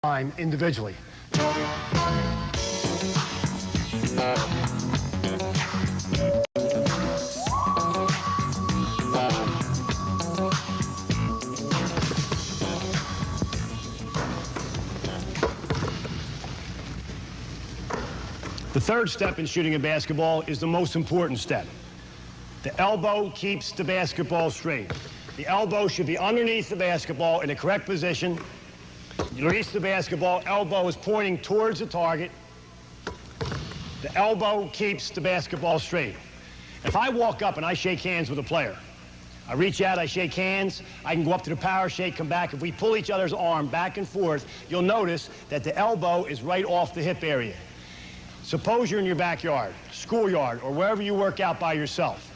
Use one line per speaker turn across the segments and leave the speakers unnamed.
time individually. The third step in shooting a basketball is the most important step. The elbow keeps the basketball straight. The elbow should be underneath the basketball in the correct position. You release the basketball, elbow is pointing towards the target. The elbow keeps the basketball straight. If I walk up and I shake hands with a player, I reach out, I shake hands, I can go up to the power shake, come back. If we pull each other's arm back and forth, you'll notice that the elbow is right off the hip area. Suppose you're in your backyard, schoolyard, or wherever you work out by yourself.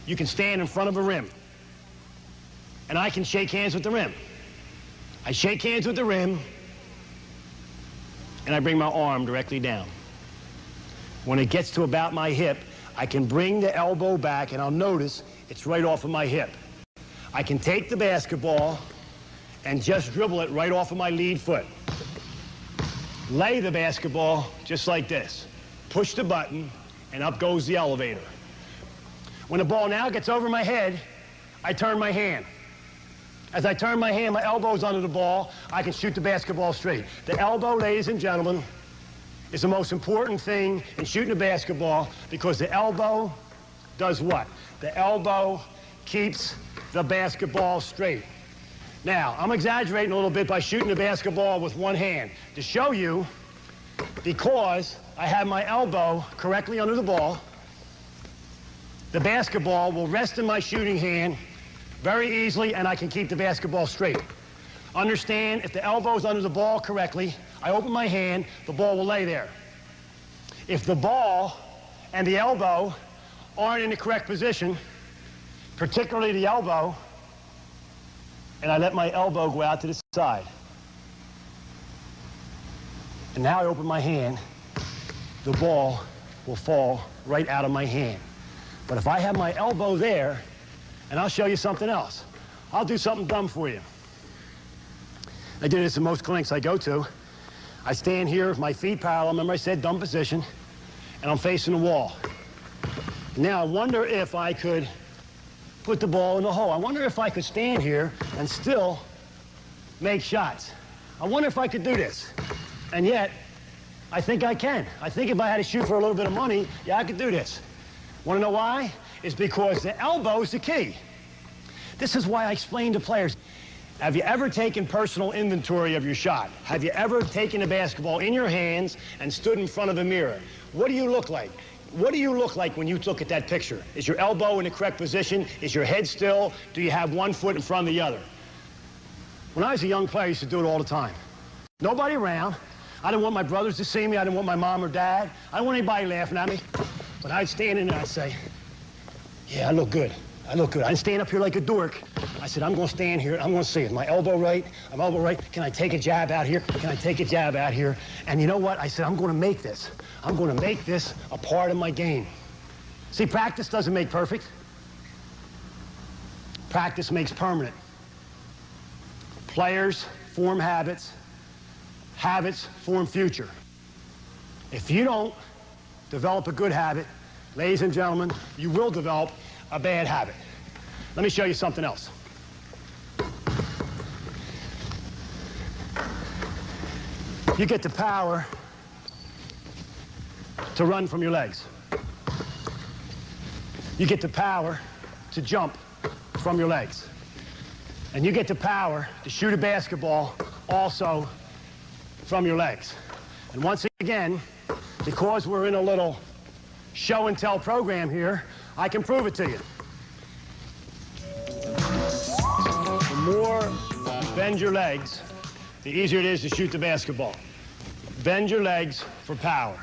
You can stand in front of a rim, and I can shake hands with the rim. I shake hands with the rim, and I bring my arm directly down. When it gets to about my hip, I can bring the elbow back, and I'll notice it's right off of my hip. I can take the basketball and just dribble it right off of my lead foot. Lay the basketball just like this. Push the button, and up goes the elevator. When the ball now gets over my head, I turn my hand. As I turn my hand, my elbow's under the ball, I can shoot the basketball straight. The elbow, ladies and gentlemen, is the most important thing in shooting a basketball because the elbow does what? The elbow keeps the basketball straight. Now, I'm exaggerating a little bit by shooting the basketball with one hand to show you, because I have my elbow correctly under the ball, the basketball will rest in my shooting hand very easily, and I can keep the basketball straight. Understand, if the elbow's under the ball correctly, I open my hand, the ball will lay there. If the ball and the elbow aren't in the correct position, particularly the elbow, and I let my elbow go out to the side, and now I open my hand, the ball will fall right out of my hand. But if I have my elbow there, and I'll show you something else. I'll do something dumb for you. I do this in most clinics I go to. I stand here with my feet parallel, remember I said dumb position, and I'm facing the wall. Now I wonder if I could put the ball in the hole. I wonder if I could stand here and still make shots. I wonder if I could do this. And yet, I think I can. I think if I had to shoot for a little bit of money, yeah, I could do this. Want to know why? It's because the elbow is the key. This is why I explain to players. Have you ever taken personal inventory of your shot? Have you ever taken a basketball in your hands and stood in front of a mirror? What do you look like? What do you look like when you look at that picture? Is your elbow in the correct position? Is your head still? Do you have one foot in front of the other? When I was a young player, I used to do it all the time. Nobody around. I didn't want my brothers to see me. I didn't want my mom or dad. I didn't want anybody laughing at me. But I'd stand in and I'd say, yeah, I look good. I look good. I'd stand up here like a dork. I said, I'm going to stand here. I'm going to see it. My elbow right. I'm elbow right. Can I take a jab out here? Can I take a jab out here? And you know what? I said, I'm going to make this. I'm going to make this a part of my game. See, practice doesn't make perfect. Practice makes permanent. Players form habits. Habits form future. If you don't develop a good habit, ladies and gentlemen, you will develop a bad habit. Let me show you something else. You get the power to run from your legs. You get the power to jump from your legs. And you get the power to shoot a basketball also from your legs. And once again, because we're in a little show and tell program here, I can prove it to you. The more you bend your legs, the easier it is to shoot the basketball. Bend your legs for power.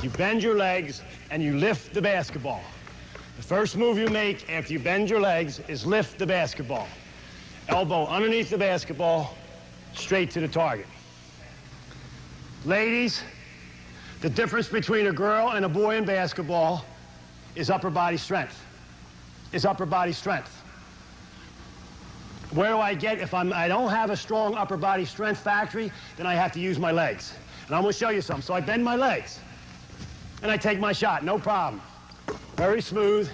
You bend your legs and you lift the basketball. The first move you make after you bend your legs is lift the basketball. Elbow underneath the basketball, straight to the target. Ladies, the difference between a girl and a boy in basketball is upper body strength. Is upper body strength. Where do I get, if I don't have a strong upper body strength factory, then I have to use my legs. And I'm going to show you something. So I bend my legs, and I take my shot, no problem. Very smooth.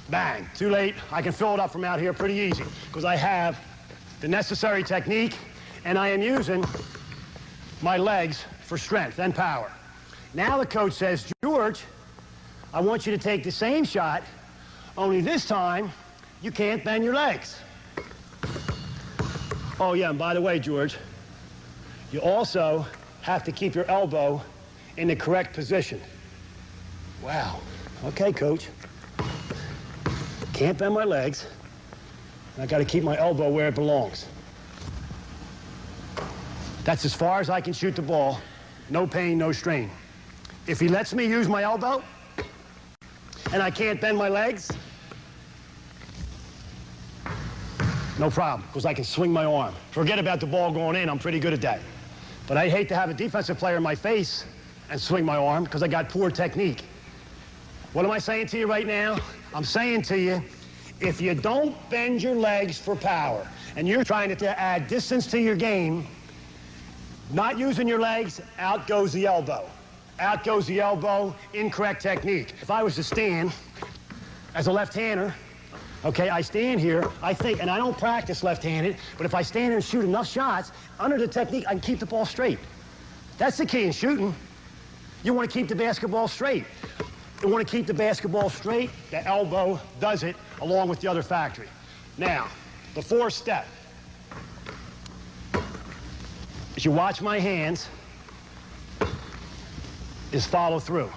Bang. Too late. I can fill it up from out here pretty easy because I have the necessary technique, and I am using my legs for strength and power. Now the coach says, George, I want you to take the same shot, only this time you can't bend your legs. Oh yeah, and by the way, George, you also have to keep your elbow in the correct position. Wow. Okay, coach. Can't bend my legs. I got to keep my elbow where it belongs. That's as far as I can shoot the ball. No pain, no strain. If he lets me use my elbow and I can't bend my legs, no problem, because I can swing my arm. Forget about the ball going in, I'm pretty good at that. But I'd hate to have a defensive player in my face and swing my arm because I got poor technique. What am I saying to you right now? I'm saying to you, if you don't bend your legs for power and you're trying to add distance to your game, not using your legs, out goes the elbow. Out goes the elbow, incorrect technique. If I was to stand as a left-hander, okay, I stand here, I think, and I don't practice left-handed, but if I stand here and shoot enough shots, under the technique, I can keep the ball straight. That's the key in shooting. You want to keep the basketball straight. You want to keep the basketball straight, the elbow does it, along with the other factory. Now, the fourth step. As you watch my hands, is follow through.